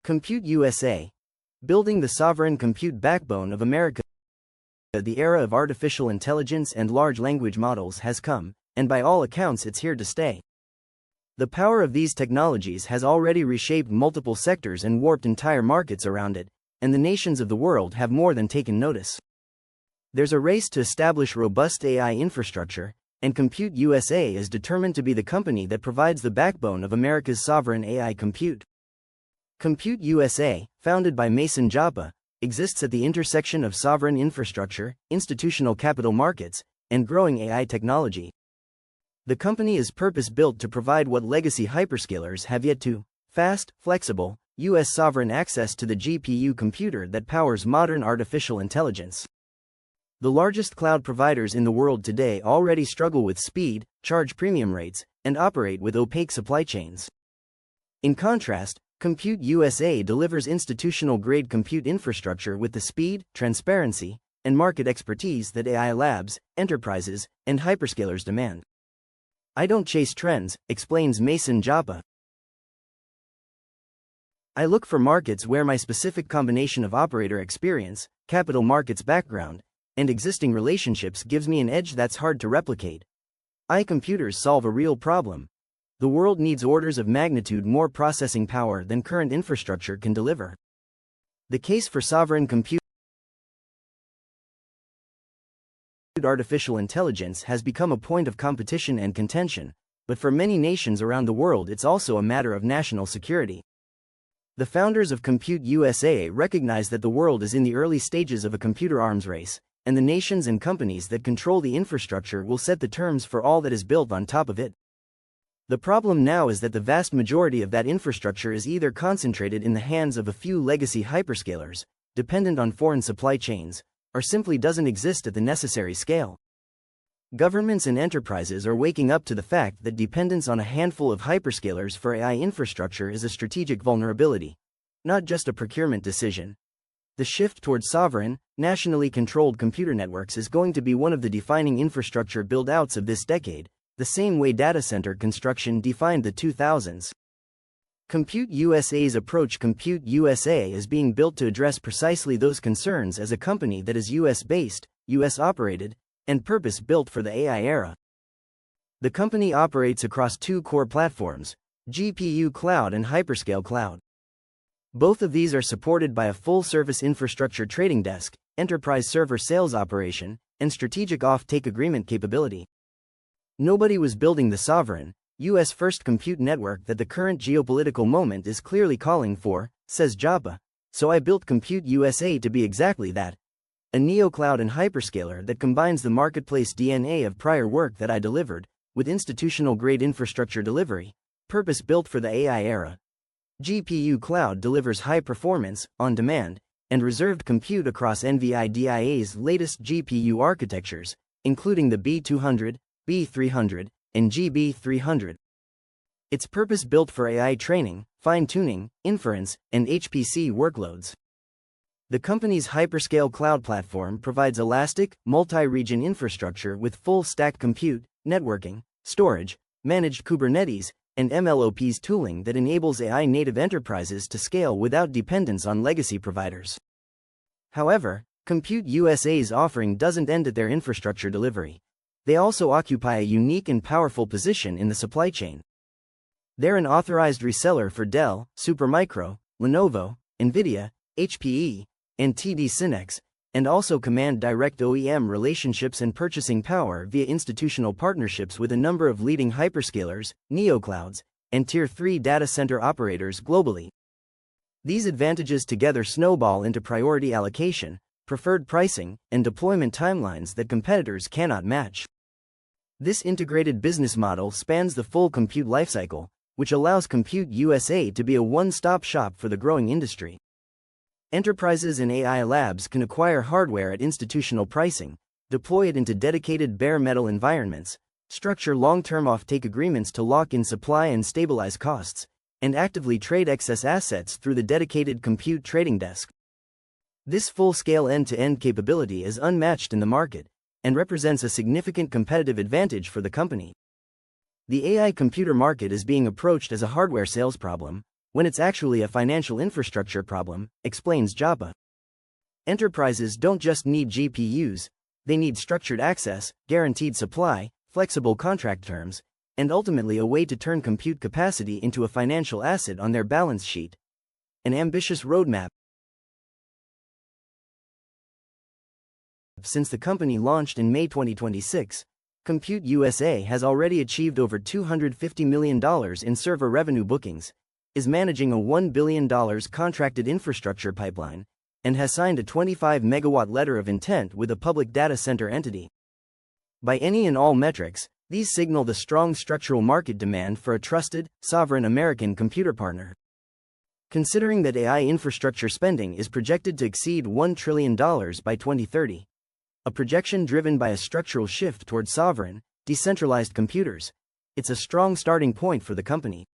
Compute USA. Building the sovereign compute backbone of America. The era of artificial intelligence and large language models has come, and by all accounts it's here to stay. The power of these technologies has already reshaped multiple sectors and warped entire markets around it, and the nations of the world have more than taken notice. There's a race to establish robust AI infrastructure, and Compute USA is determined to be the company that provides the backbone of America's sovereign AI compute. Compute USA, founded by Mason Joppa, exists at the intersection of sovereign infrastructure, institutional capital markets, and growing AI technology. The company is purpose-built to provide what legacy hyperscalers have yet to: fast, flexible, U.S. sovereign access to the GPU computer that powers modern artificial intelligence. The largest cloud providers in the world today already struggle with speed, charge premium rates, and operate with opaque supply chains. In contrast, Compute USA delivers institutional-grade compute infrastructure with the speed, transparency, and market expertise that AI labs, enterprises, and hyperscalers demand. "I don't chase trends," explains Mason Joppa. "I look for markets where my specific combination of operator experience, capital markets background, and existing relationships gives me an edge that's hard to replicate. AI computers solve a real problem. The world needs orders of magnitude more processing power than current infrastructure can deliver." The case for sovereign compute artificial intelligence has become a point of competition and contention, but for many nations around the world it's also a matter of national security. The founders of Compute USA recognize that the world is in the early stages of a computer arms race, and the nations and companies that control the infrastructure will set the terms for all that is built on top of it. The problem now is that the vast majority of that infrastructure is either concentrated in the hands of a few legacy hyperscalers, dependent on foreign supply chains, or simply doesn't exist at the necessary scale. Governments and enterprises are waking up to the fact that dependence on a handful of hyperscalers for AI infrastructure is a strategic vulnerability, not just a procurement decision. The shift towards sovereign, nationally controlled computer networks is going to be one of the defining infrastructure build-outs of this decade, the same way data center construction defined the 2000s. Compute USA's approach. Compute USA is being built to address precisely those concerns as a company that is US-based, US-operated, and purpose-built for the AI era. The company operates across two core platforms, GPU Cloud and Hyperscale Cloud. Both of these are supported by a full-service infrastructure trading desk, enterprise server sales operation, and strategic off-take agreement capability. Nobody was building the sovereign, US-first compute network that the current geopolitical moment is clearly calling for, says Joppa, so I built Compute USA to be exactly that. A neocloud and hyperscaler that combines the marketplace DNA of prior work that I delivered, with institutional-grade infrastructure delivery, purpose-built for the AI era. GPU Cloud delivers high performance, on-demand, and reserved compute across NVIDIA's latest GPU architectures, including the B200, B300, and GB300. It's purpose-built for AI training, fine-tuning, inference, and HPC workloads. The company's hyperscale cloud platform provides elastic, multi-region infrastructure with full-stack compute, networking, storage, managed Kubernetes, and MLOps tooling that enables AI-native enterprises to scale without dependence on legacy providers. However, Compute USA's offering doesn't end at their infrastructure delivery. They also occupy a unique and powerful position in the supply chain. They're an authorized reseller for Dell, Supermicro, Lenovo, NVIDIA, HPE, and TD SYNNEX, and also command direct OEM relationships and purchasing power via institutional partnerships with a number of leading hyperscalers, neoclouds, and Tier 3 data center operators globally. These advantages together snowball into priority allocation, preferred pricing, and deployment timelines that competitors cannot match. This integrated business model spans the full compute lifecycle, which allows Compute USA to be a one-stop shop for the growing industry. Enterprises and AI labs can acquire hardware at institutional pricing, deploy it into dedicated bare metal environments, structure long-term off-take agreements to lock in supply and stabilize costs, and actively trade excess assets through the dedicated compute trading desk. This full-scale end-to-end capability is unmatched in the market, and represents a significant competitive advantage for the company. The AI computer market is being approached as a hardware sales problem, when it's actually a financial infrastructure problem, explains Japa. Enterprises don't just need GPUs, they need structured access, guaranteed supply, flexible contract terms, and ultimately a way to turn compute capacity into a financial asset on their balance sheet. An ambitious roadmap. Since the company launched in May 2026, Compute USA has already achieved over $250 million in server revenue bookings, is managing a $1 billion contracted infrastructure pipeline, and has signed a 25-megawatt letter of intent with a public data center entity. By any and all metrics, these signal the strong structural market demand for a trusted, sovereign American computer partner. Considering that AI infrastructure spending is projected to exceed $1 trillion by 2030, a projection driven by a structural shift toward sovereign, decentralized computers, it's a strong starting point for the company.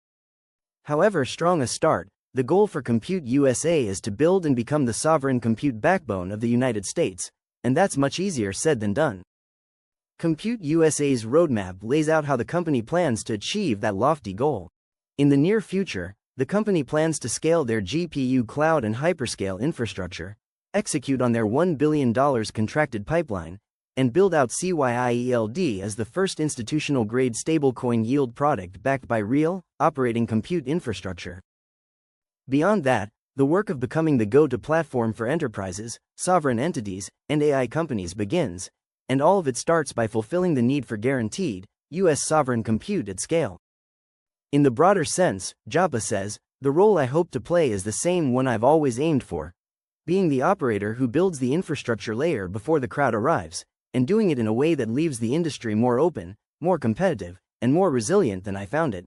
However strong a start, the goal for Compute USA is to build and become the sovereign compute backbone of the United States, and that's much easier said than done. Compute USA's roadmap lays out how the company plans to achieve that lofty goal. In the near future, the company plans to scale their GPU cloud and hyperscale infrastructure, execute on their $1 billion contracted pipeline, and build out CYIELD as the first institutional-grade stablecoin yield product backed by real, operating compute infrastructure. Beyond that, the work of becoming the go-to platform for enterprises, sovereign entities, and AI companies begins, and all of it starts by fulfilling the need for guaranteed, U.S. sovereign compute at scale. In the broader sense, Japa says, the role I hope to play is the same one I've always aimed for, being the operator who builds the infrastructure layer before the crowd arrives, and doing it in a way that leaves the industry more open, more competitive, and more resilient than I found it.